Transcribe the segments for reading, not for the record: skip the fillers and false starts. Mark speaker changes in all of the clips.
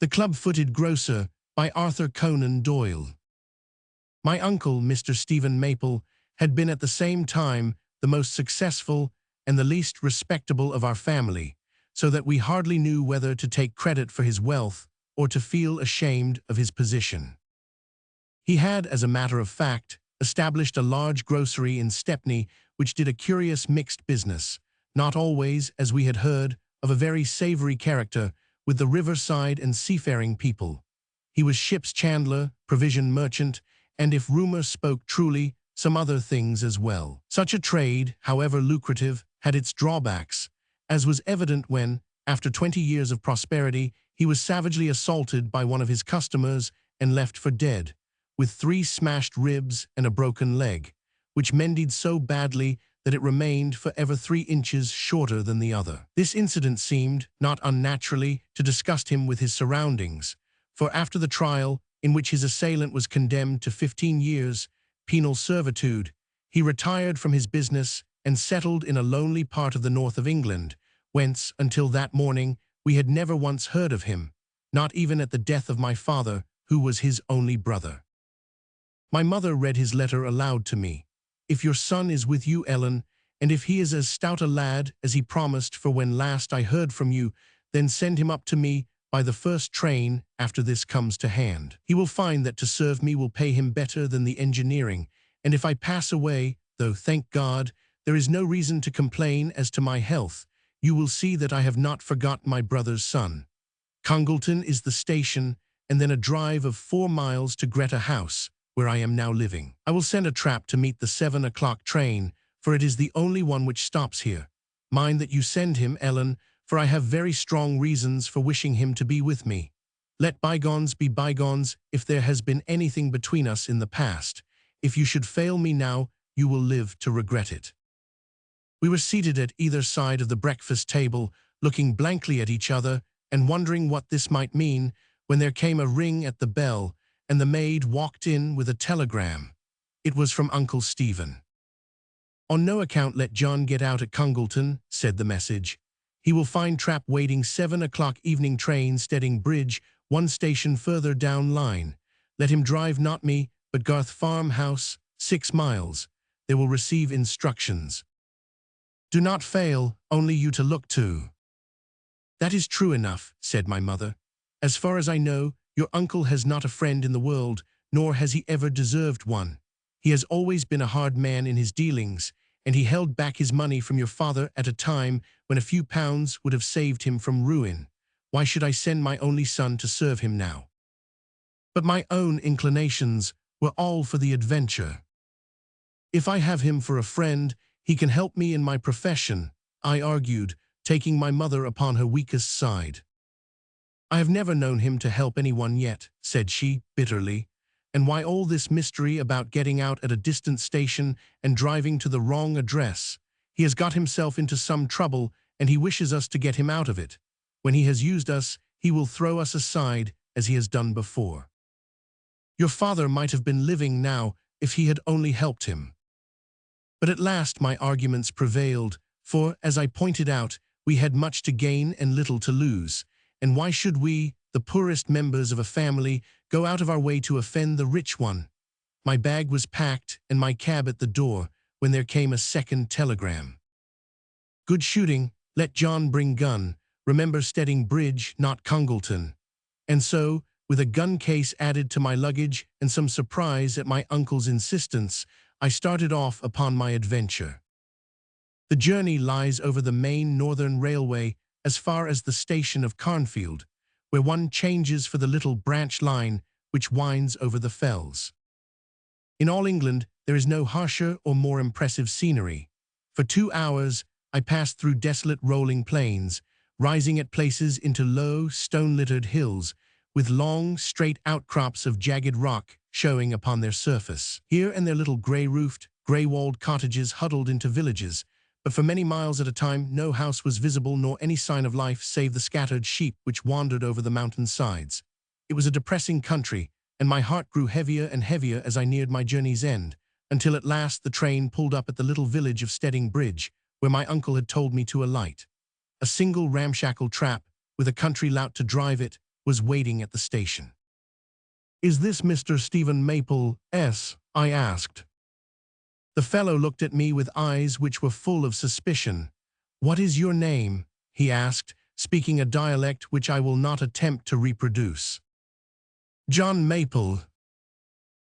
Speaker 1: The Club-Footed Grocer by Arthur Conan Doyle. My uncle, Mr. Stephen Maple, had been at the same time the most successful and the least respectable of our family, so that we hardly knew whether to take credit for his wealth or to feel ashamed of his position. He had, as a matter of fact, established a large grocery in Stepney which did a curious mixed business, not always, as we had heard, of a very savory character, with the riverside and seafaring people. He was ship's chandler, provision merchant, and if rumor spoke truly, some other things as well. Such a trade, however lucrative, had its drawbacks, as was evident when, after 20 years of prosperity, he was savagely assaulted by one of his customers and left for dead, with 3 smashed ribs and a broken leg, which mended so badly that it remained forever 3 inches shorter than the other. This incident seemed, not unnaturally, to disgust him with his surroundings, for after the trial, in which his assailant was condemned to 15 years penal servitude, he retired from his business and settled in a lonely part of the north of England, whence, until that morning, we had never once heard of him, not even at the death of my father, who was his only brother. My mother read his letter aloud to me. "If your son is with you, Ellen, and if he is as stout a lad as he promised for when last I heard from you, then send him up to me by the first train after this comes to hand. He will find that to serve me will pay him better than the engineering, and if I pass away, though, thank God, there is no reason to complain as to my health, you will see that I have not forgot my brother's son. Congleton is the station, and then a drive of 4 miles to Greta House, where I am now living. I will send a trap to meet the 7 o'clock train, for it is the only one which stops here. Mind that you send him, Ellen, for I have very strong reasons for wishing him to be with me. Let bygones be bygones if there has been anything between us in the past. If you should fail me now, you will live to regret it." We were seated at either side of the breakfast table, looking blankly at each other and wondering what this might mean, when there came a ring at the bell, and the maid walked in with a telegram. It was from Uncle Stephen. "On no account let John get out at Congleton," said the message. "He will find trap waiting 7 o'clock evening train Stedding Bridge, 1 station further down line. Let him drive not me, but Garth Farmhouse, 6 miles. They will receive instructions. Do not fail, only you to look to." "That is true enough," said my mother. "As far as I know, your uncle has not a friend in the world, nor has he ever deserved one. He has always been a hard man in his dealings, and he held back his money from your father at a time when a few pounds would have saved him from ruin. Why should I send my only son to serve him now? But my own inclinations were all for the adventure. If I have him for a friend, he can help me in my profession," I argued, taking my mother upon her weakest side. "I have never known him to help anyone yet," said she, bitterly. "And why all this mystery about getting out at a distant station and driving to the wrong address? He has got himself into some trouble, and he wishes us to get him out of it. When he has used us, he will throw us aside, as he has done before. Your father might have been living now if he had only helped him." But at last my arguments prevailed, for, as I pointed out, we had much to gain and little to lose, and why should we, the poorest members of a family, go out of our way to offend the rich one? My bag was packed and my cab at the door when there came a second telegram. "Good shooting. Let John bring gun. Remember Stedding Bridge, not Congleton." And so, with a gun case added to my luggage and some surprise at my uncle's insistence, I started off upon my adventure. The journey lies over the main Northern Railway as far as the station of Carnfield, where one changes for the little branch line which winds over the fells. In all England, there is no harsher or more impressive scenery. For 2 hours, I passed through desolate rolling plains, rising at places into low, stone-littered hills, with long, straight outcrops of jagged rock showing upon their surface. Here and there little grey-roofed, grey-walled cottages huddled into villages, but for many miles at a time no house was visible nor any sign of life save the scattered sheep which wandered over the mountain sides. It was a depressing country, and my heart grew heavier and heavier as I neared my journey's end, until at last the train pulled up at the little village of Stedding Bridge, where my uncle had told me to alight. A single ramshackle trap, with a country lout to drive it, was waiting at the station. "Is this Mr. Stephen Maple, S?" I asked. The fellow looked at me with eyes which were full of suspicion. "What is your name?" he asked, speaking a dialect which I will not attempt to reproduce. "John Maple."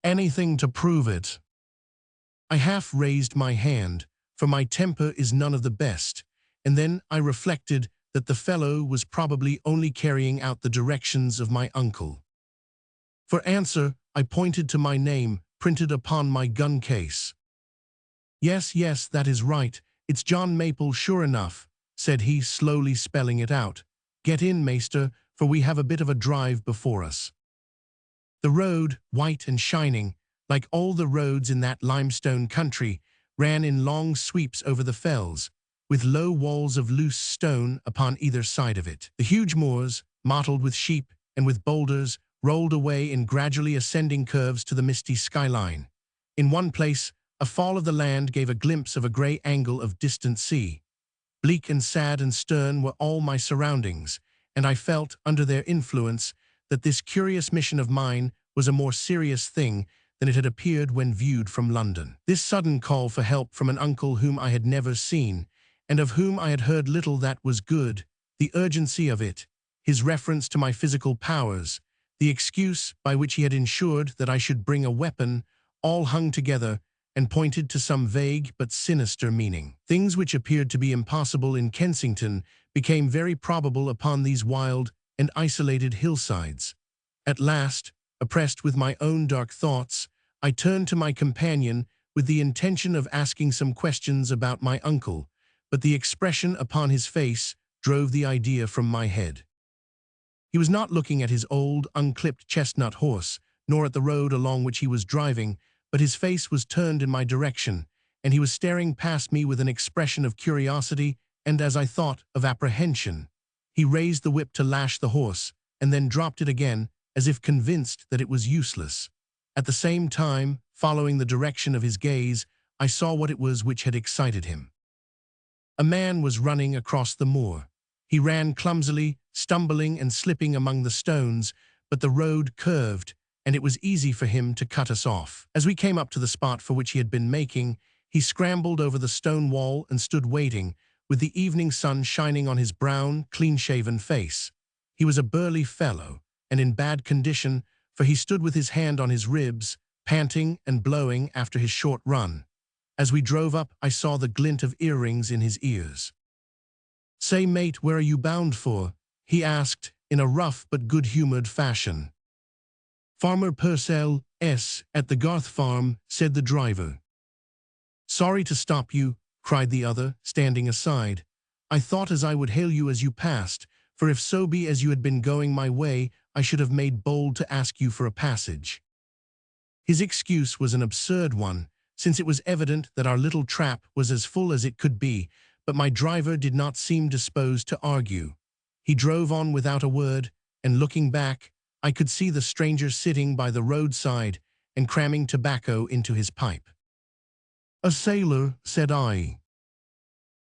Speaker 1: "Anything to prove it?" I half raised my hand, for my temper is none of the best, and then I reflected that the fellow was probably only carrying out the directions of my uncle. For answer, I pointed to my name, printed upon my gun case. Yes, that is right. It's John Maple sure enough," said he, slowly spelling it out. "Get in, maester, for we have a bit of a drive before us." The road, white and shining, like all the roads in that limestone country, ran in long sweeps over the fells, with low walls of loose stone upon either side of it. The huge moors, mottled with sheep and with boulders, rolled away in gradually ascending curves to the misty skyline. In one place, a fall of the land gave a glimpse of a grey angle of distant sea. Bleak and sad and stern were all my surroundings, and I felt, under their influence, that this curious mission of mine was a more serious thing than it had appeared when viewed from London. This sudden call for help from an uncle whom I had never seen, and of whom I had heard little that was good, the urgency of it, his reference to my physical powers, the excuse by which he had ensured that I should bring a weapon, all hung together and pointed to some vague but sinister meaning. Things which appeared to be impossible in Kensington became very probable upon these wild and isolated hillsides. At last, oppressed with my own dark thoughts, I turned to my companion with the intention of asking some questions about my uncle, but the expression upon his face drove the idea from my head. He was not looking at his old, unclipped chestnut horse, nor at the road along which he was driving, but his face was turned in my direction, and he was staring past me with an expression of curiosity and, as I thought, of apprehension. He raised the whip to lash the horse, and then dropped it again, as if convinced that it was useless. At the same time, following the direction of his gaze, I saw what it was which had excited him. A man was running across the moor. He ran clumsily, stumbling and slipping among the stones, but the road curved, and it was easy for him to cut us off. As we came up to the spot for which he had been making, he scrambled over the stone wall and stood waiting, with the evening sun shining on his brown, clean-shaven face. He was a burly fellow, and in bad condition, for he stood with his hand on his ribs, panting and blowing after his short run. As we drove up, I saw the glint of earrings in his ears. "Say, mate, where are you bound for?" he asked, in a rough but good-humored fashion. "Farmer Purcell, S., at the Garth farm," said the driver. "Sorry to stop you," cried the other, standing aside. "I thought as I would hail you as you passed, for if so be as you had been going my way, I should have made bold to ask you for a passage." His excuse was an absurd one, since it was evident that our little trap was as full as it could be, but my driver did not seem disposed to argue. He drove on without a word, and looking back, I could see the stranger sitting by the roadside and cramming tobacco into his pipe. "A sailor," said I.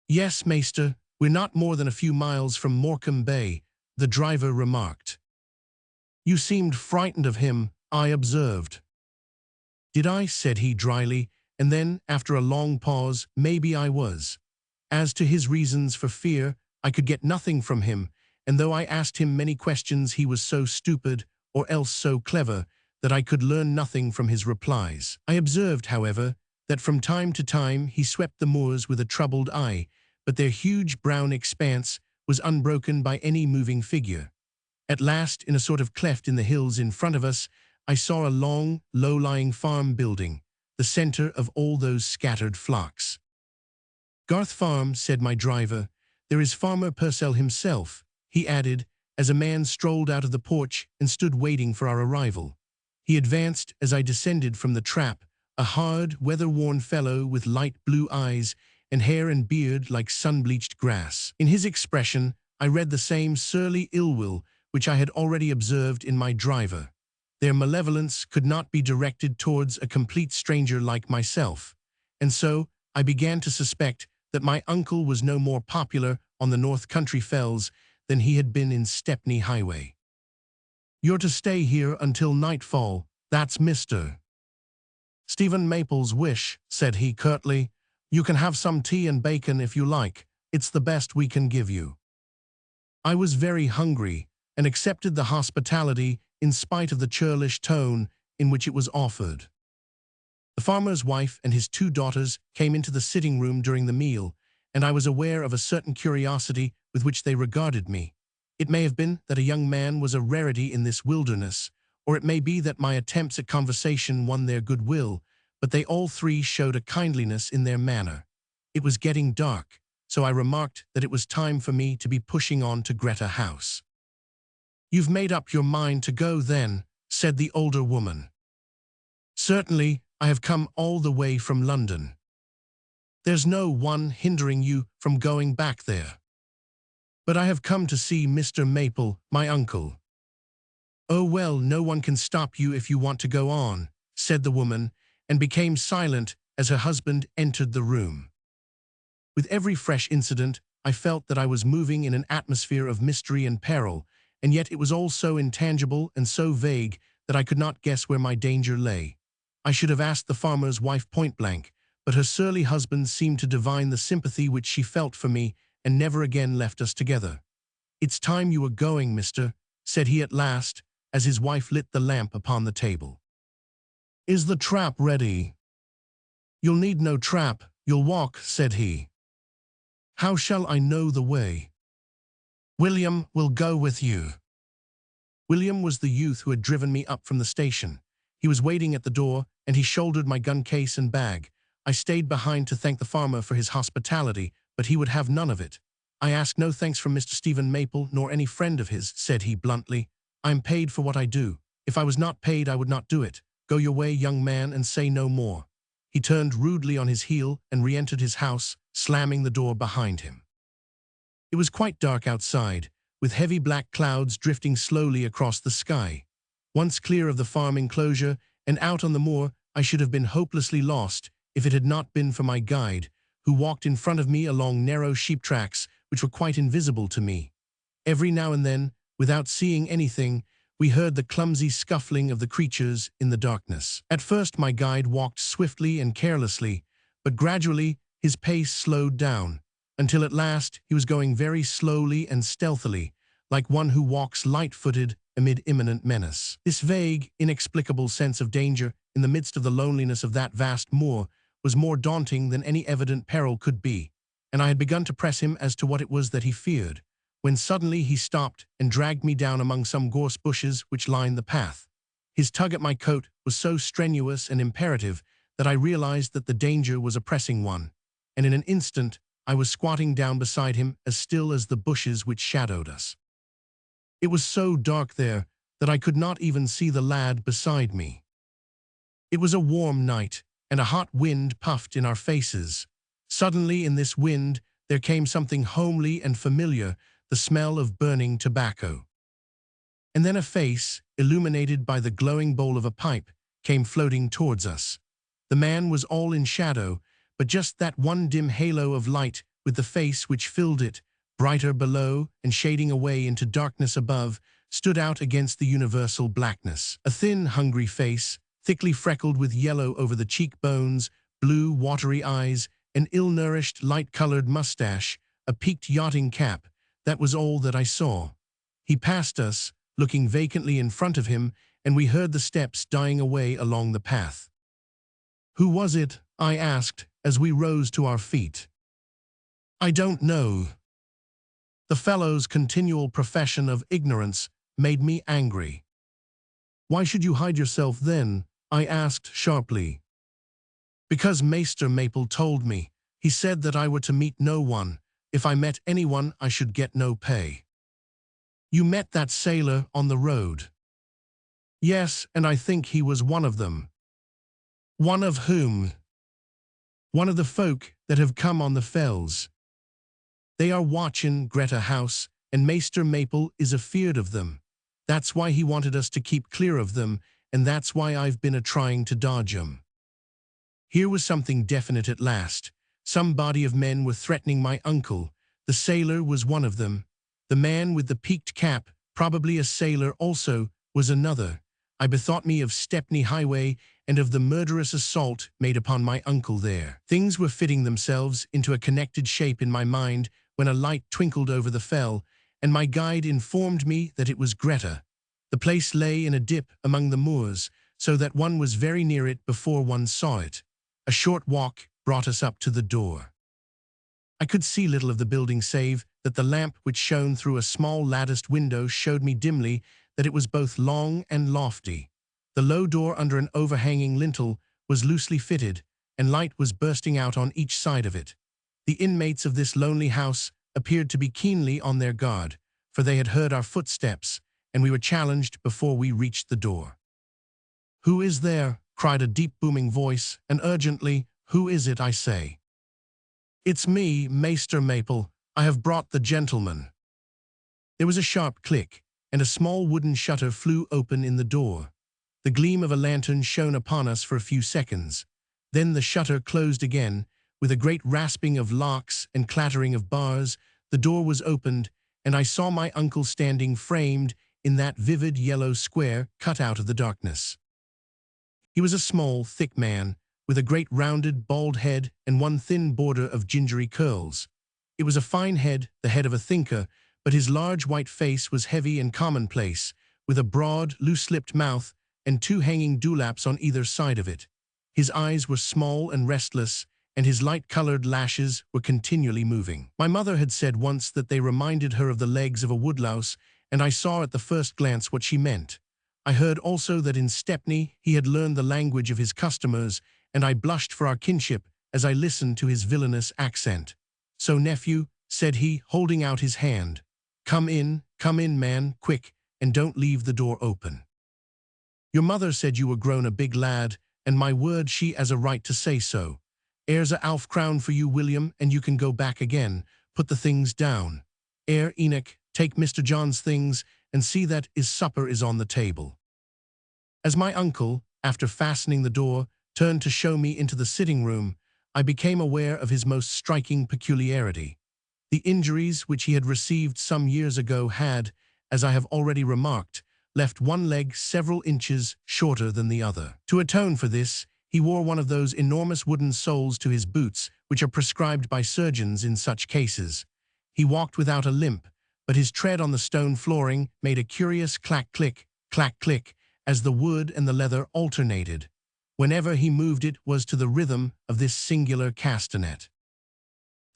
Speaker 1: "Yes, maester, we're not more than a few miles from Morecambe Bay," the driver remarked. "You seemed frightened of him," I observed. "Did I?" said he dryly, and then, after a long pause, "Maybe I was. As to his reasons for fear, I could get nothing from him, and though I asked him many questions, he was so stupid, or else so clever, that I could learn nothing from his replies. I observed, however, that from time to time he swept the moors with a troubled eye, but their huge brown expanse was unbroken by any moving figure. At last, in a sort of cleft in the hills in front of us, I saw a long, low-lying farm building, the center of all those scattered flocks. "Garth Farm," said my driver. "There is Farmer Purcell himself," he added, as a man strolled out of the porch and stood waiting for our arrival. He advanced as I descended from the trap, a hard, weather-worn fellow with light blue eyes and hair and beard like sun-bleached grass. In his expression, I read the same surly ill-will which I had already observed in my driver. Their malevolence could not be directed towards a complete stranger like myself, and so I began to suspect that my uncle was no more popular on the North Country fells than he had been in Stepney Highway. You're to stay here until nightfall. That's Mr. Stephen Maple's wish, said he curtly. You can have some tea and bacon if you like. It's the best we can give you. I was very hungry and accepted the hospitality in spite of the churlish tone in which it was offered. The farmer's wife and his 2 daughters came into the sitting room during the meal, and I was aware of a certain curiosity with which they regarded me. It may have been that a young man was a rarity in this wilderness, or it may be that my attempts at conversation won their goodwill, but they all 3 showed a kindliness in their manner. It was getting dark, so I remarked that it was time for me to be pushing on to Greta House. You've made up your mind to go then, said the older woman. Certainly, I have come all the way from London. There's no one hindering you from going back there. But I have come to see Mr. Maple, my uncle. Oh well, no one can stop you if you want to go on, said the woman, and became silent as her husband entered the room. With every fresh incident, I felt that I was moving in an atmosphere of mystery and peril, and yet it was all so intangible and so vague that I could not guess where my danger lay. I should have asked the farmer's wife point-blank, but her surly husband seemed to divine the sympathy which she felt for me and never again left us together. It's time you were going, mister, said he at last, as his wife lit the lamp upon the table. Is the trap ready? You'll need no trap, you'll walk, said he. How shall I know the way? William will go with you. William was the youth who had driven me up from the station. He was waiting at the door, and he shouldered my gun case and bag. I stayed behind to thank the farmer for his hospitality, but he would have none of it. I ask no thanks from Mr. Stephen Maple, nor any friend of his, said he bluntly. I am paid for what I do. If I was not paid, I would not do it. Go your way, young man, and say no more. He turned rudely on his heel and re-entered his house, slamming the door behind him. It was quite dark outside, with heavy black clouds drifting slowly across the sky. Once clear of the farm enclosure and out on the moor, I should have been hopelessly lost if it had not been for my guide, who walked in front of me along narrow sheep tracks which were quite invisible to me. Every now and then, without seeing anything, we heard the clumsy scuffling of the creatures in the darkness. At first my guide walked swiftly and carelessly, but gradually his pace slowed down, until at last he was going very slowly and stealthily, like one who walks light-footed amid imminent menace. This vague, inexplicable sense of danger in the midst of the loneliness of that vast moor was more daunting than any evident peril could be, and I had begun to press him as to what it was that he feared, when suddenly he stopped and dragged me down among some gorse bushes which lined the path. His tug at my coat was so strenuous and imperative that I realized that the danger was a pressing one, and in an instant I was squatting down beside him as still as the bushes which shadowed us. It was so dark there that I could not even see the lad beside me. It was a warm night, and a hot wind puffed in our faces. Suddenly in this wind there came something homely and familiar, the smell of burning tobacco. And then a face, illuminated by the glowing bowl of a pipe, came floating towards us. The man was all in shadow, but just that one dim halo of light with the face which filled it, brighter below and shading away into darkness above, stood out against the universal blackness. A thin, hungry face, thickly freckled with yellow over the cheekbones, blue, watery eyes, an ill-nourished, light-colored mustache, a peaked yachting cap. That was all that I saw. He passed us, looking vacantly in front of him, and we heard the steps dying away along the path. Who was it? I asked, as we rose to our feet. I don't know. The fellow's continual profession of ignorance made me angry. Why should you hide yourself then? I asked sharply. Because Maester Maple told me. He said that I were to meet no one. If I met anyone, I should get no pay. You met that sailor on the road. Yes, and I think he was one of them. One of whom? One of the folk that have come on the fells. They are watchin' Greta House, and Maester Maple is afeard of them. That's why he wanted us to keep clear of them, and that's why I've been a-trying to dodge 'em. Here was something definite at last. Some body of men were threatening my uncle. The sailor was one of them. The man with the peaked cap, probably a sailor also, was another. I bethought me of Stepney Highway and of the murderous assault made upon my uncle there. Things were fitting themselves into a connected shape in my mind when a light twinkled over the fell, and my guide informed me that it was Greta. The place lay in a dip among the moors, so that one was very near it before one saw it. A short walk brought us up to the door. I could see little of the building save that the lamp which shone through a small latticed window showed me dimly that it was both long and lofty. The low door under an overhanging lintel was loosely fitted, and light was bursting out on each side of it. The inmates of this lonely house appeared to be keenly on their guard, for they had heard our footsteps, and we were challenged before we reached the door. "Who is there?" cried a deep booming voice, and urgently, "Who is it, I say?" "It's me, Maester Maple. I have brought the gentleman." There was a sharp click, and a small wooden shutter flew open in the door. The gleam of a lantern shone upon us for a few seconds. Then the shutter closed again. With a great rasping of locks and clattering of bars, the door was opened, and I saw my uncle standing framed in that vivid yellow square cut out of the darkness. He was a small, thick man, with a great rounded, bald head and one thin border of gingery curls. It was a fine head, the head of a thinker, but his large white face was heavy and commonplace, with a broad, loose-lipped mouth and two hanging dewlaps on either side of it. His eyes were small and restless, and his light-colored lashes were continually moving. My mother had said once that they reminded her of the legs of a woodlouse, and I saw at the first glance what she meant. I heard also that in Stepney he had learned the language of his customers, and I blushed for our kinship as I listened to his villainous accent. "So, nephew," said he, holding out his hand, come in, man, quick, and don't leave the door open. Your mother said you were grown a big lad, and my word she has a right to say so. Here's a half crown for you, William, and you can go back again. Put the things down. Enoch, take Mr. John's things, and see that his supper is on the table." As my uncle, after fastening the door, turned to show me into the sitting room, I became aware of his most striking peculiarity. The injuries which he had received some years ago had, as I have already remarked, left one leg several inches shorter than the other. To atone for this, he wore one of those enormous wooden soles to his boots which are prescribed by surgeons in such cases. He walked without a limp, but his tread on the stone flooring made a curious clack-click, as the wood and the leather alternated. Whenever he moved it was to the rhythm of this singular castanet.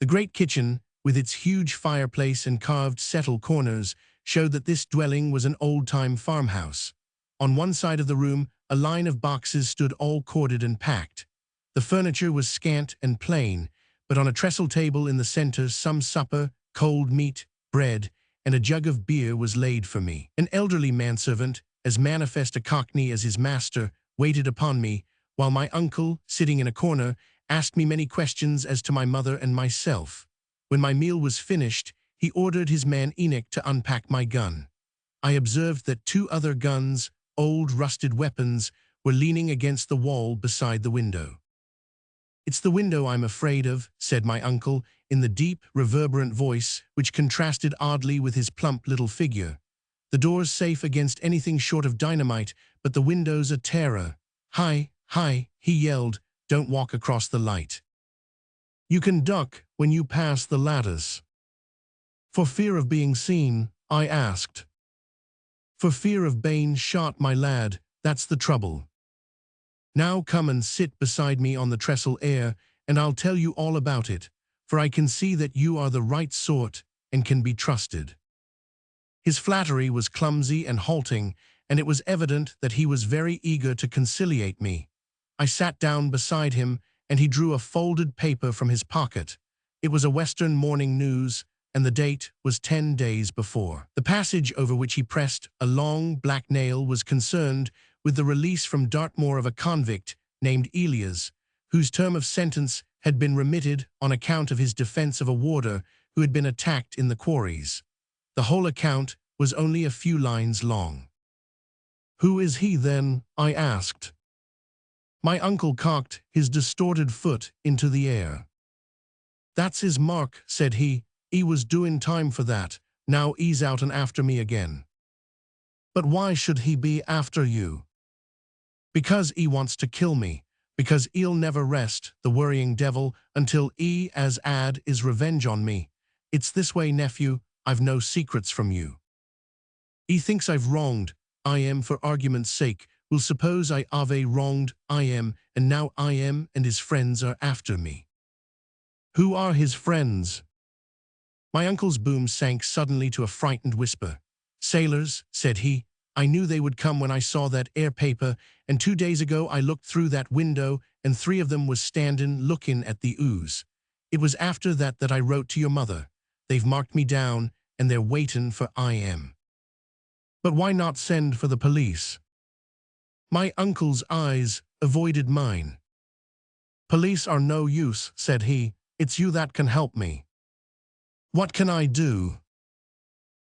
Speaker 1: The great kitchen, with its huge fireplace and carved settle corners, showed that this dwelling was an old-time farmhouse. On one side of the room, a line of boxes stood all corded and packed. The furniture was scant and plain, but on a trestle table in the center some supper, cold meat, bread, and a jug of beer was laid for me. An elderly manservant, as manifest a cockney as his master, waited upon me, while my uncle, sitting in a corner, asked me many questions as to my mother and myself. When my meal was finished, he ordered his man Enoch to unpack my gun. I observed that two other guns, old rusted weapons, were leaning against the wall beside the window. "It's the window I'm afraid of," said my uncle, in the deep, reverberant voice which contrasted oddly with his plump little figure. "The door's safe against anything short of dynamite, but the window's a terror. Hi, he yelled, "don't walk across the light. You can duck when you pass the lattice." "For fear of being seen?" I asked. "For fear of being shot, my lad, that's the trouble. Now come and sit beside me on the trestle air, and I'll tell you all about it, for I can see that you are the right sort and can be trusted." His flattery was clumsy and halting, and it was evident that he was very eager to conciliate me. I sat down beside him, and he drew a folded paper from his pocket. It was a Western Morning News, and the date was 10 days before. The passage over which he pressed a long black nail was concerned with the release from Dartmoor of a convict named Elias, whose term of sentence had been remitted on account of his defense of a warder who had been attacked in the quarries. The whole account was only a few lines long. "Who is he, then?" I asked. My uncle cocked his distorted foot into the air. "That's his mark," said he. "He was doing time for that. Now he's out and after me again." But why should he be after you? Because he wants to kill me. Because he'll never rest, the worrying devil, until he as ad is revenge on me. It's this way, nephew, I've no secrets from you. He thinks I've wronged I am for argument's sake. We'll suppose I have wronged I am, and now I am and his friends are after me. Who are his friends? My uncle's boom sank suddenly to a frightened whisper. Sailors, said he. I knew they would come when I saw that air paper, and 2 days ago I looked through that window, and 3 of them was standing looking at the ooze. It was after that I wrote to your mother. They've marked me down, and they're waiting for I am. But why not send for the police? My uncle's eyes avoided mine. Police are no use, said he. It's you that can help me. What can I do?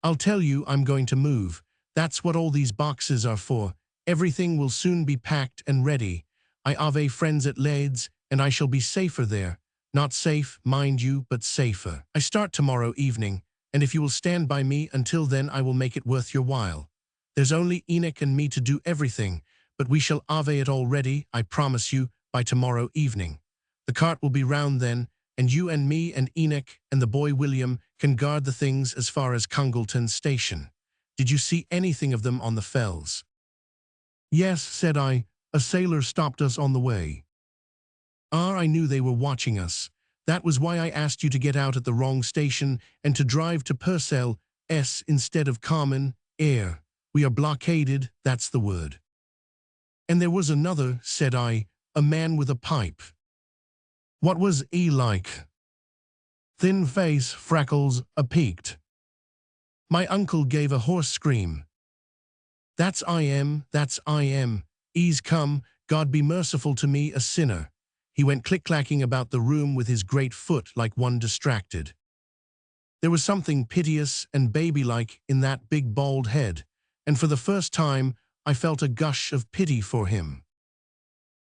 Speaker 1: I'll tell you, I'm going to move. That's what all these boxes are for. Everything will soon be packed and ready. I have friends at Leeds, and I shall be safer there. Not safe, mind you, but safer. I start tomorrow evening, and if you will stand by me until then, I will make it worth your while. There's only Enoch and me to do everything, but we shall have it all ready, I promise you, by tomorrow evening. The cart will be round then, and you and me and Enoch and the boy William can guard the things as far as Congleton Station. Did you see anything of them on the fells? Yes, said I. A sailor stopped us on the way. I knew they were watching us. That was why I asked you to get out at the wrong station and to drive to Purcell S instead of Common Air. We are blockaded, that's the word. And there was another, said I, a man with a pipe. What was he like? Thin face, freckles, a peaked. My uncle gave a hoarse scream. That's I am, he's come, God be merciful to me, a sinner. He went click-clacking about the room with his great foot like one distracted. There was something piteous and baby-like in that big bald head, and for the first time I felt a gush of pity for him.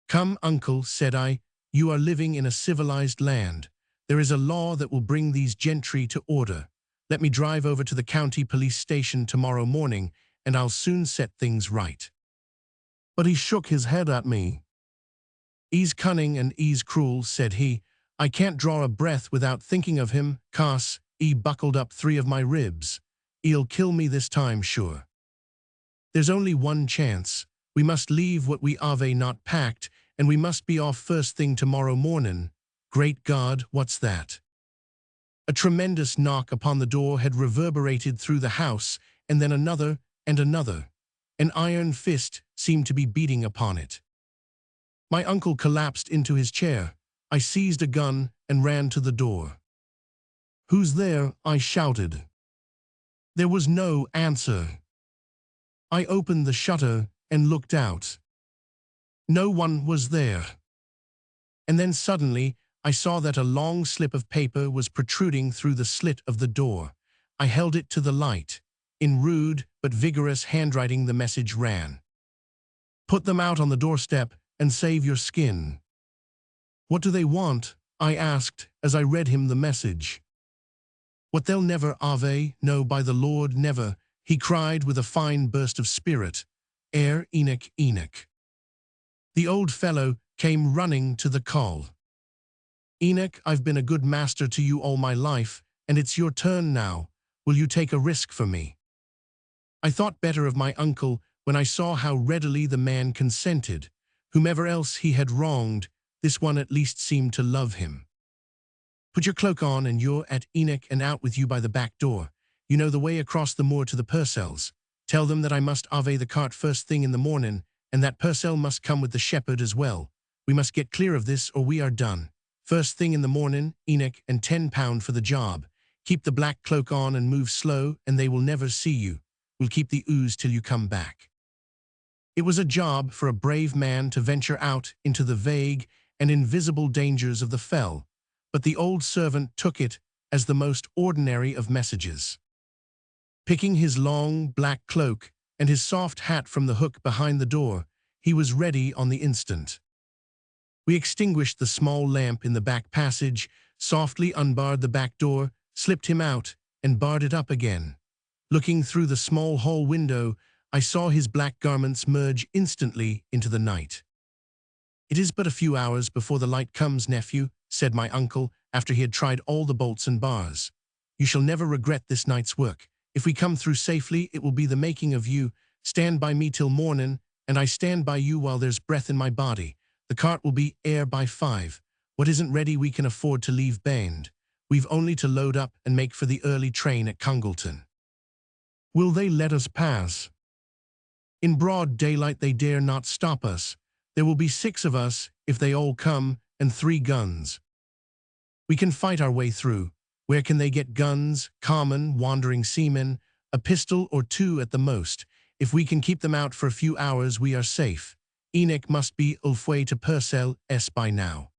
Speaker 1: Come, uncle, said I, you are living in a civilized land. There is a law that will bring these gentry to order. Let me drive over to the county police station tomorrow morning, and I'll soon set things right. But he shook his head at me. He's cunning and he's cruel, said he. I can't draw a breath without thinking of him, 'cause he buckled up 3 of my ribs. He'll kill me this time, sure. There's only one chance. We must leave what we have not packed, and we must be off first thing tomorrow morning. Great God, what's that? A tremendous knock upon the door had reverberated through the house, and then another and another. An iron fist seemed to be beating upon it. My uncle collapsed into his chair. I seized a gun and ran to the door. Who's there? I shouted. There was no answer. I opened the shutter and looked out. No one was there. And then suddenly I saw that a long slip of paper was protruding through the slit of the door. I held it to the light. In rude but vigorous handwriting the message ran. Put them out on the doorstep and save your skin. What do they want? I asked as I read him the message. What they'll never have, no, by the Lord, never, he cried with a fine burst of spirit. Enoch, Enoch. The old fellow came running to the call. Enoch, I've been a good master to you all my life, and it's your turn now. Will you take a risk for me? I thought better of my uncle when I saw how readily the man consented. Whomever else he had wronged, this one at least seemed to love him. Put your cloak on and you're at Enoch and out with you by the back door. You know the way across the moor to the Purcells. Tell them that I must have the cart first thing in the morning, and that Purcell must come with the shepherd as well. We must get clear of this or we are done. First thing in the morning, Enoch, and £10 for the job. Keep the black cloak on and move slow, and they will never see you. We'll keep the ooze till you come back. It was a job for a brave man to venture out into the vague and invisible dangers of the fell, but the old servant took it as the most ordinary of messages. Picking his long black cloak and his soft hat from the hook behind the door, he was ready on the instant. We extinguished the small lamp in the back passage, softly unbarred the back door, slipped him out, and barred it up again. Looking through the small hall window, I saw his black garments merge instantly into the night. "It is but a few hours before the light comes, nephew," said my uncle, after he had tried all the bolts and bars. "You shall never regret this night's work. If we come through safely, it will be the making of you. Stand by me till morning, and I stand by you while there's breath in my body. The cart will be ere by 5. What isn't ready we can afford to leave behind. We've only to load up and make for the early train at Congleton." "Will they let us pass?" "In broad daylight they dare not stop us. There will be 6 of us if they all come, and 3 guns. We can fight our way through. Where can they get guns? Common, wandering seamen, a pistol or 2 at the most. If we can keep them out for a few hours, we are safe. Enoch must be au fait to Purcell S by now."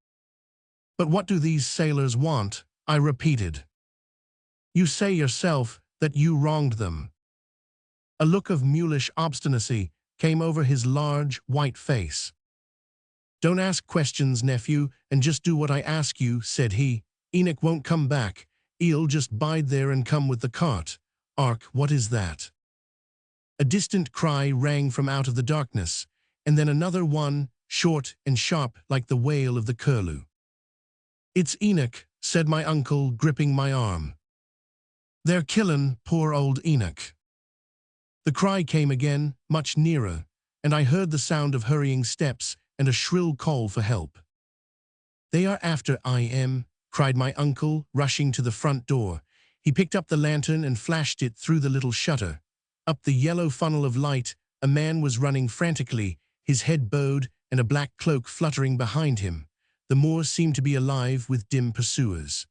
Speaker 1: "But what do these sailors want?" I repeated. "You say yourself that you wronged them." A look of mulish obstinacy came over his large, white face. "Don't ask questions, nephew, and just do what I ask you," said he. "Enoch won't come back. He'll just bide there and come with the cart. Ark, what is that?" A distant cry rang from out of the darkness, and then another one, short and sharp like the wail of the curlew. "It's Enoch," said my uncle, gripping my arm. "They're killin' poor old Enoch." The cry came again, much nearer, and I heard the sound of hurrying steps and a shrill call for help. "They are after I.M.," cried my uncle, rushing to the front door. He picked up the lantern and flashed it through the little shutter. Up the yellow funnel of light, a man was running frantically, his head bowed and a black cloak fluttering behind him. The moor seemed to be alive with dim pursuers.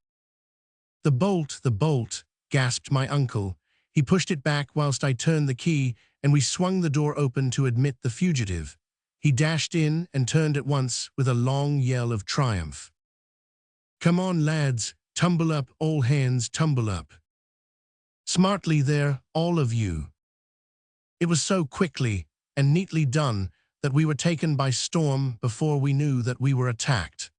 Speaker 1: The bolt," gasped my uncle. He pushed it back whilst I turned the key, and we swung the door open to admit the fugitive. He dashed in and turned at once with a long yell of triumph. "Come on, lads, tumble up, all hands, tumble up. Smartly there, all of you." It was so quickly and neatly done that we were taken by storm before we knew that we were attacked.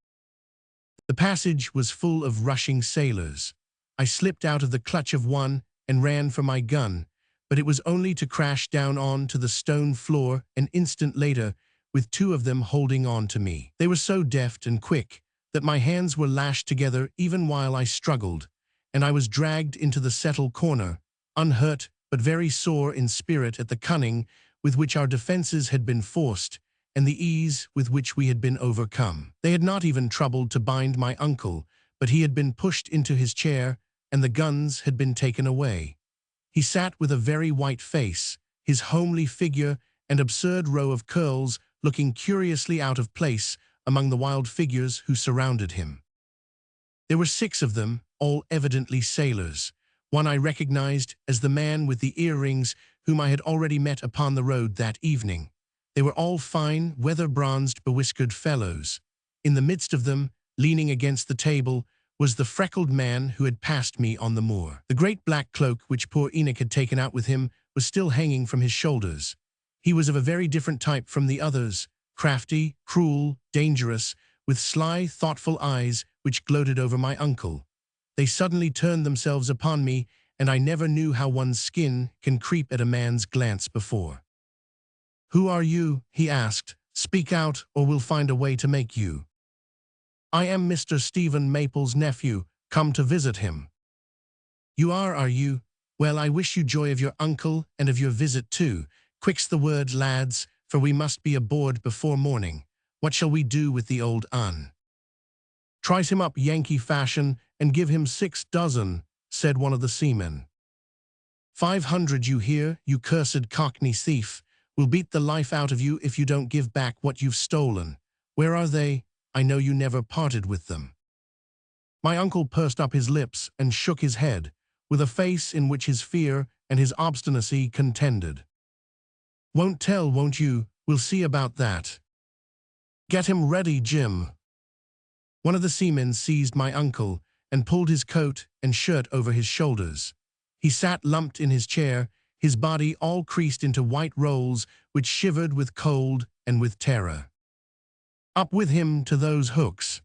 Speaker 1: The passage was full of rushing sailors. I slipped out of the clutch of one and ran for my gun, but it was only to crash down on to the stone floor an instant later, with 2 of them holding on to me. They were so deft and quick that my hands were lashed together even while I struggled, and I was dragged into the settle corner, unhurt but very sore in spirit at the cunning with which our defenses had been forced and the ease with which we had been overcome. They had not even troubled to bind my uncle, but he had been pushed into his chair and the guns had been taken away. He sat with a very white face, his homely figure and absurd row of curls looking curiously out of place among the wild figures who surrounded him. There were 6 of them, all evidently sailors. One I recognized as the man with the earrings whom I had already met upon the road that evening. They were all fine, weather-bronzed, bewhiskered fellows. In the midst of them, leaning against the table, was the freckled man who had passed me on the moor. The great black cloak which poor Enoch had taken out with him was still hanging from his shoulders. He was of a very different type from the others, crafty, cruel, dangerous, with sly, thoughtful eyes which gloated over my uncle. They suddenly turned themselves upon me, and I never knew how one's skin can creep at a man's glance before. "Who are you?" he asked. "Speak out, or we'll find a way to make you." "I am Mr. Stephen Maple's nephew, come to visit him." "You are you? Well, I wish you joy of your uncle and of your visit too. Quick's the word, lads, for we must be aboard before morning. What shall we do with the old un?" "Trice him up Yankee fashion and give him 6 dozen, said one of the seamen. 500, you hear, you cursed Cockney thief. We'll beat the life out of you if you don't give back what you've stolen. Where are they? I know you never parted with them." My uncle pursed up his lips and shook his head, with a face in which his fear and his obstinacy contended. "Won't tell, won't you? We'll see about that." "Get him ready, Jim." One of the seamen seized my uncle and pulled his coat and shirt over his shoulders. He sat lumped in his chair, his body all creased into white rolls which shivered with cold and with terror. "Up with him to those hooks."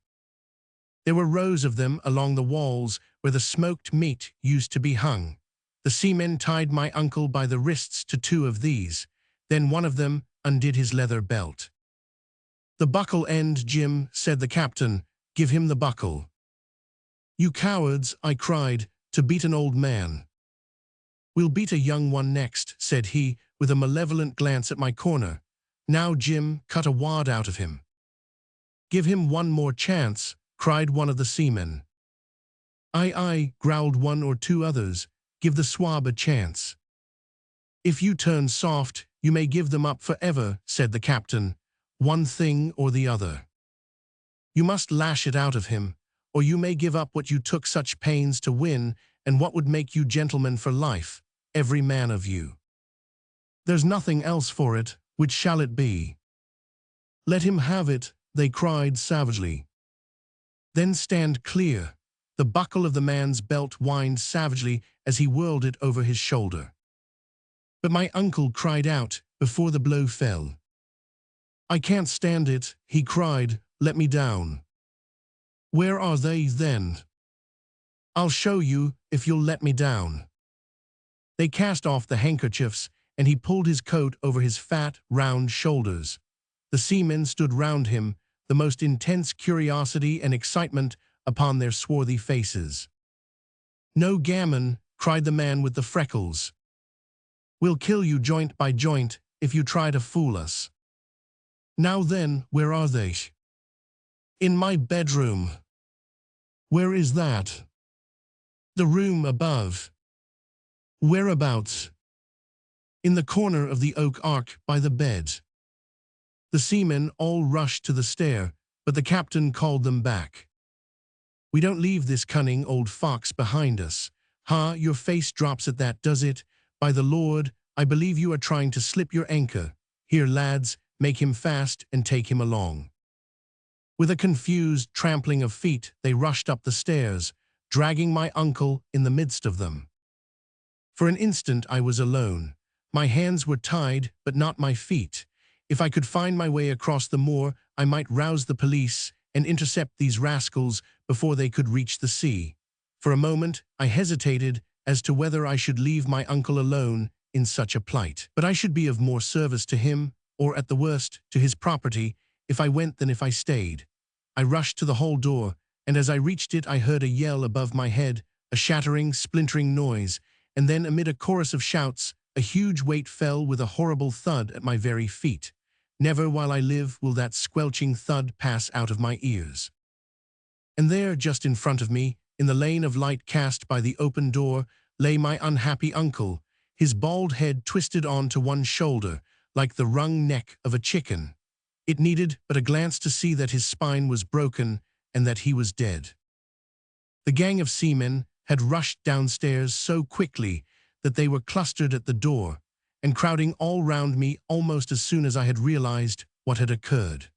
Speaker 1: There were rows of them along the walls where the smoked meat used to be hung. The seamen tied my uncle by the wrists to two of these. Then one of them undid his leather belt. "The buckle end, Jim," said the captain. "Give him the buckle." "You cowards," I cried, "to beat an old man." "We'll beat a young one next," said he, with a malevolent glance at my corner. "Now, Jim, cut a wad out of him." "Give him one more chance," cried one of the seamen. "Aye, aye," growled one or two others. "Give the swab a chance." "If you turn soft, you may give them up forever," said the captain. "One thing or the other. You must lash it out of him, or you may give up what you took such pains to win and what would make you gentlemen for life, every man of you. There's nothing else for it. Which shall it be?" "Let him have it," they cried savagely. "Then stand clear." The buckle of the man's belt whined savagely as he whirled it over his shoulder. But my uncle cried out before the blow fell. "I can't stand it," he cried. "Let me down." "Where are they, then?" "I'll show you if you'll let me down." They cast off the handkerchiefs, and he pulled his coat over his fat, round shoulders. The seamen stood round him, the most intense curiosity and excitement upon their swarthy faces. "No gammon," cried the man with the freckles. "We'll kill you joint by joint if you try to fool us." "Now then, where are they?" "In my bedroom." "Where is that?" "The room above." "Whereabouts?" "In the corner of the oak ark by the bed." The seamen all rushed to the stair, but the captain called them back. "We don't leave this cunning old fox behind us." "Ha, your face drops at that, does it? By the Lord, I believe you are trying to slip your anchor. Here, lads, make him fast and take him along." With a confused trampling of feet, they rushed up the stairs, dragging my uncle in the midst of them. For an instant I was alone. My hands were tied, but not my feet. If I could find my way across the moor, I might rouse the police and intercept these rascals before they could reach the sea. For a moment, I hesitated as to whether I should leave my uncle alone in such a plight. But I should be of more service to him, or at the worst, to his property, if I went than if I stayed. I rushed to the hall door, and as I reached it I heard a yell above my head, a shattering, splintering noise, and then amid a chorus of shouts, a huge weight fell with a horrible thud at my very feet. Never while I live will that squelching thud pass out of my ears. And there, just in front of me, in the lane of light cast by the open door, lay my unhappy uncle, his bald head twisted on to one shoulder, like the wrung neck of a chicken. It needed but a glance to see that his spine was broken and that he was dead. The gang of seamen had rushed downstairs so quickly that they were clustered at the door and crowding all round me almost as soon as I had realized what had occurred.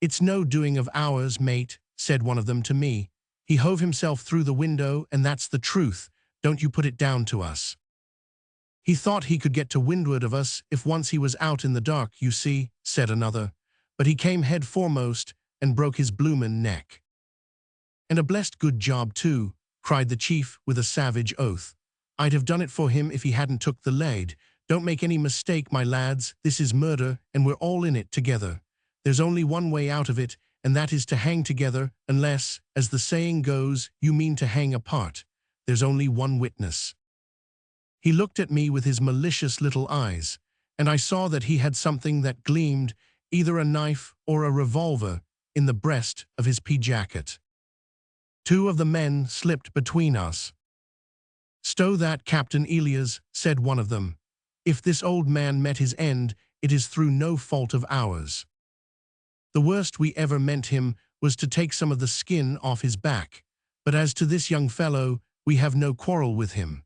Speaker 1: "It's no doing of ours, mate," said one of them to me. "He hove himself through the window, and that's the truth. Don't you put it down to us." "He thought he could get to windward of us if once he was out in the dark, you see," said another. "But he came head foremost and broke his bloomin' neck." "And a blessed good job, too," cried the chief with a savage oath. "I'd have done it for him if he hadn't took the lead. Don't make any mistake, my lads, this is murder, and we're all in it together. There's only one way out of it, and that is to hang together, unless, as the saying goes, you mean to hang apart. There's only one witness." He looked at me with his malicious little eyes, and I saw that he had something that gleamed, either a knife or a revolver, in the breast of his pea jacket. Two of the men slipped between us. "Stow that, Captain Elias," said one of them. "If this old man met his end, it is through no fault of ours. The worst we ever meant him was to take some of the skin off his back, but as to this young fellow, we have no quarrel with him."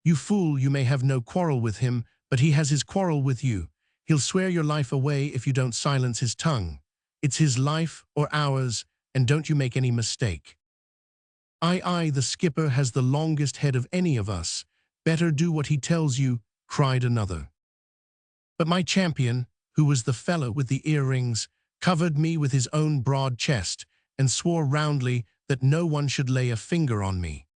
Speaker 1: "You fool, you may have no quarrel with him, but he has his quarrel with you. He'll swear your life away if you don't silence his tongue. It's his life or ours, and don't you make any mistake." "Aye, aye, the skipper has the longest head of any of us. Better do what he tells you," cried another. But my champion, who was the fellow with the earrings, covered me with his own broad chest and swore roundly that no one should lay a finger on me.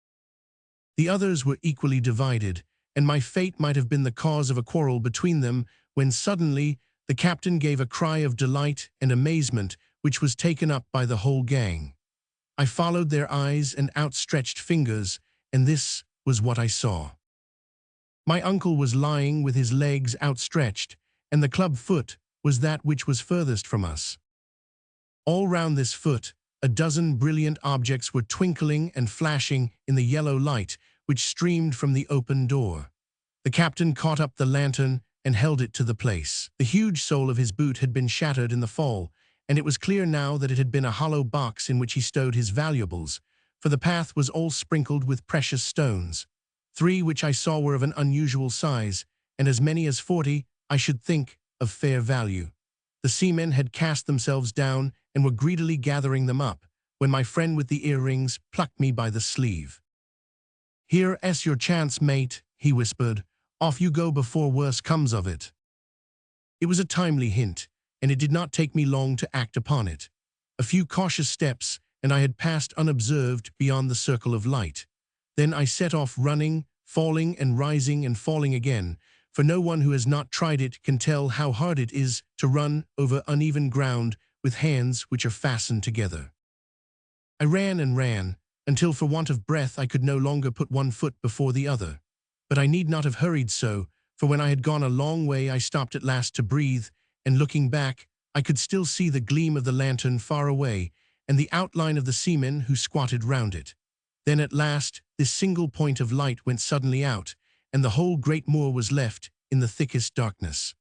Speaker 1: The others were equally divided, and my fate might have been the cause of a quarrel between them when suddenly the captain gave a cry of delight and amazement which was taken up by the whole gang. I followed their eyes and outstretched fingers, and this was what I saw. My uncle was lying with his legs outstretched, and the club foot was that which was furthest from us. All round this foot, a dozen brilliant objects were twinkling and flashing in the yellow light which streamed from the open door. The captain caught up the lantern and held it to the place. The huge sole of his boot had been shattered in the fall, and it was clear now that it had been a hollow box in which he stowed his valuables, for the path was all sprinkled with precious stones. 3 which I saw were of an unusual size, and as many as 40, I should think, of fair value. The seamen had cast themselves down and were greedily gathering them up, when my friend with the earrings plucked me by the sleeve. "Here's your chance, mate," he whispered. "Off you go before worse comes of it." It was a timely hint, and it did not take me long to act upon it. A few cautious steps, and I had passed unobserved beyond the circle of light. Then I set off running, falling and rising and falling again, for no one who has not tried it can tell how hard it is to run over uneven ground with hands which are fastened together. I ran and ran, until for want of breath I could no longer put one foot before the other. But I need not have hurried so, for when I had gone a long way I stopped at last to breathe, and looking back, I could still see the gleam of the lantern far away, and the outline of the seamen who squatted round it. Then at last this single point of light went suddenly out, and the whole great moor was left in the thickest darkness.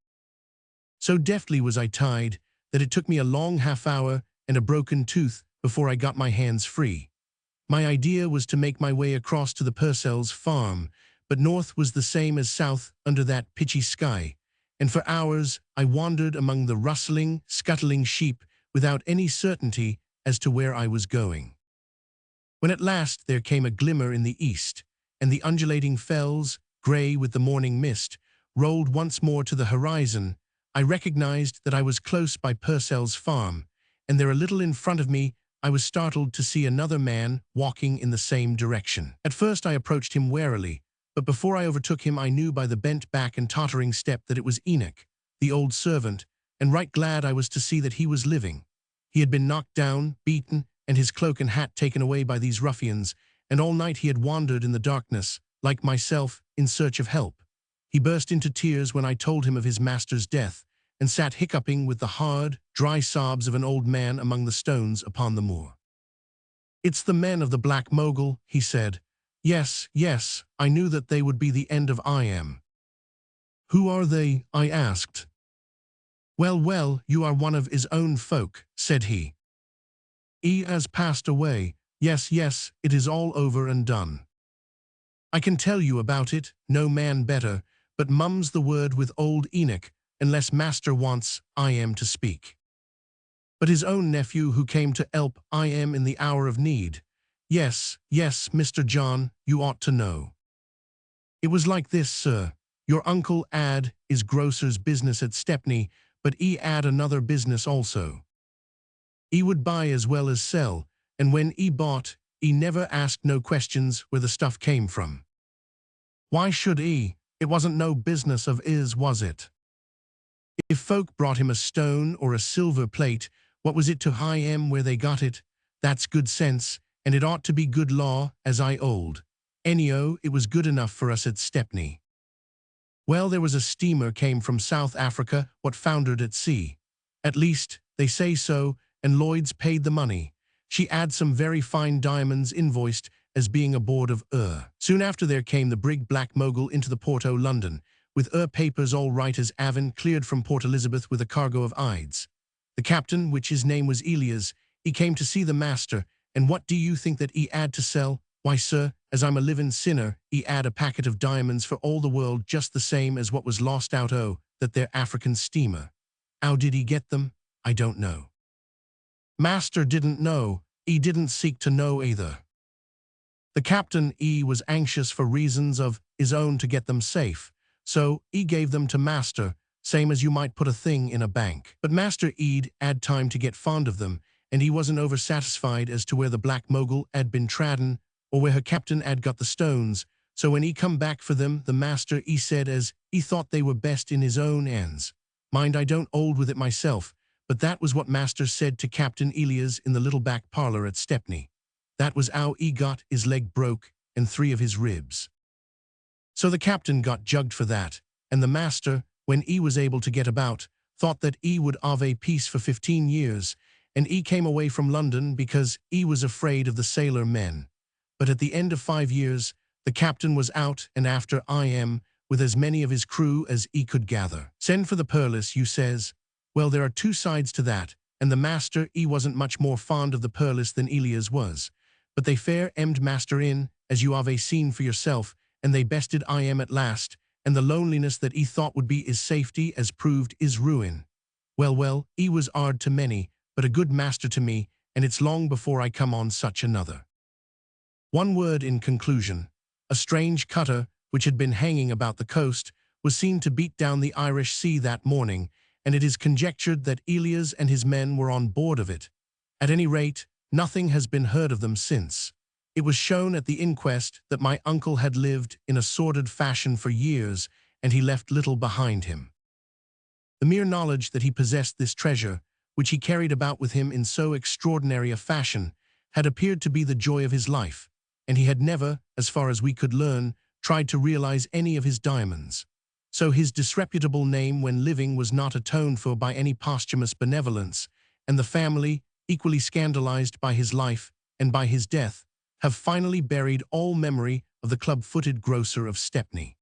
Speaker 1: So deftly was I tied that it took me a long half-hour and a broken tooth before I got my hands free. My idea was to make my way across to the Purcells' farm, but north was the same as south under that pitchy sky, and for hours I wandered among the rustling, scuttling sheep without any certainty as to where I was going. When at last there came a glimmer in the east, and the undulating fells, grey with the morning mist, rolled once more to the horizon, I recognized that I was close by Purcell's farm, and there a little in front of me I was startled to see another man walking in the same direction. At first I approached him warily, but before I overtook him I knew by the bent back and tottering step that it was Enoch, the old servant, and right glad I was to see that he was living. He had been knocked down, beaten, and his cloak and hat taken away by these ruffians, and all night he had wandered in the darkness, like myself, in search of help. He burst into tears when I told him of his master's death, and sat hiccuping with the hard, dry sobs of an old man among the stones upon the moor. "It's the men of the Black Mogul," he said. Yes, yes, I knew that they would be the end of I am." "Who are they?" I asked. Well, well, you are one of his own folk," said he. "He has passed away. Yes, yes, it is all over and done. I can tell you about it, no man better, but mum's the word with old Enoch, unless master wants I am to speak. But his own nephew who came to help I am in the hour of need. Yes, yes, Mr. John, you ought to know. It was like this, sir. Your uncle had his grocer's business at Stepney, but he had another business also. He would buy as well as sell, and when he bought, he never asked no questions where the stuff came from. Why should he? It wasn't no business of his, was it? If folk brought him a stone or a silver plate, what was it to high em where they got it? That's good sense, and it ought to be good law, as I hold. Anyhow, it was good enough for us at Stepney. Well, there was a steamer came from South Africa what foundered at sea. At least, they say so, and Lloyd's paid the money. She had some very fine diamonds invoiced as being aboard of her. Soon after there came the brig Black Mogul into the port o' London, with her papers all right as Avon cleared from Port Elizabeth with a cargo of ides. The captain, which his name was Elias, he came to see the master, and what do you think that he had to sell? Why, sir, as I'm a living sinner, he had a packet of diamonds for all the world just the same as what was lost out o' that there African steamer. How did he get them? I don't know. Master didn't know, he didn't seek to know either. The captain, he was anxious for reasons of his own to get them safe, so he gave them to master, same as you might put a thing in a bank. But master he'd had time to get fond of them, and he wasn't over-satisfied as to where the Black Mogul had been tradden, or where her captain had got the stones. So when he come back for them, the master, he said as he thought they were best in his own hands. Mind, I don't hold with it myself, but that was what master said to Captain Elias in the little back parlour at Stepney. That was how he got his leg broke and 3 of his ribs. So the captain got jugged for that, and the master, when he was able to get about, thought that he would have a peace for 15 years, and he came away from London because he was afraid of the sailor men. But at the end of 5 years, the captain was out and after with as many of his crew as he could gather. Send for the Perlis, you says. Well, there are 2 sides to that, and the master, he wasn't much more fond of the Perlis than Elias was. But they fair emmed master in, as you have a seen for yourself, and they bested at last, and the loneliness that he thought would be his safety as proved his ruin. Well, he was hard to many, but a good master to me, and it's long before I come on such another. One word in conclusion. A strange cutter, which had been hanging about the coast, was seen to beat down the Irish Sea that morning, and it is conjectured that Elias and his men were on board of it. At any rate, nothing has been heard of them since. It was shown at the inquest that my uncle had lived in a sordid fashion for years, and he left little behind him. The mere knowledge that he possessed this treasure, which he carried about with him in so extraordinary a fashion, had appeared to be the joy of his life, and he had never, as far as we could learn, tried to realize any of his diamonds. So his disreputable name when living was not atoned for by any posthumous benevolence, and the family, equally scandalized by his life and by his death, have finally buried all memory of the club-footed grocer of Stepney.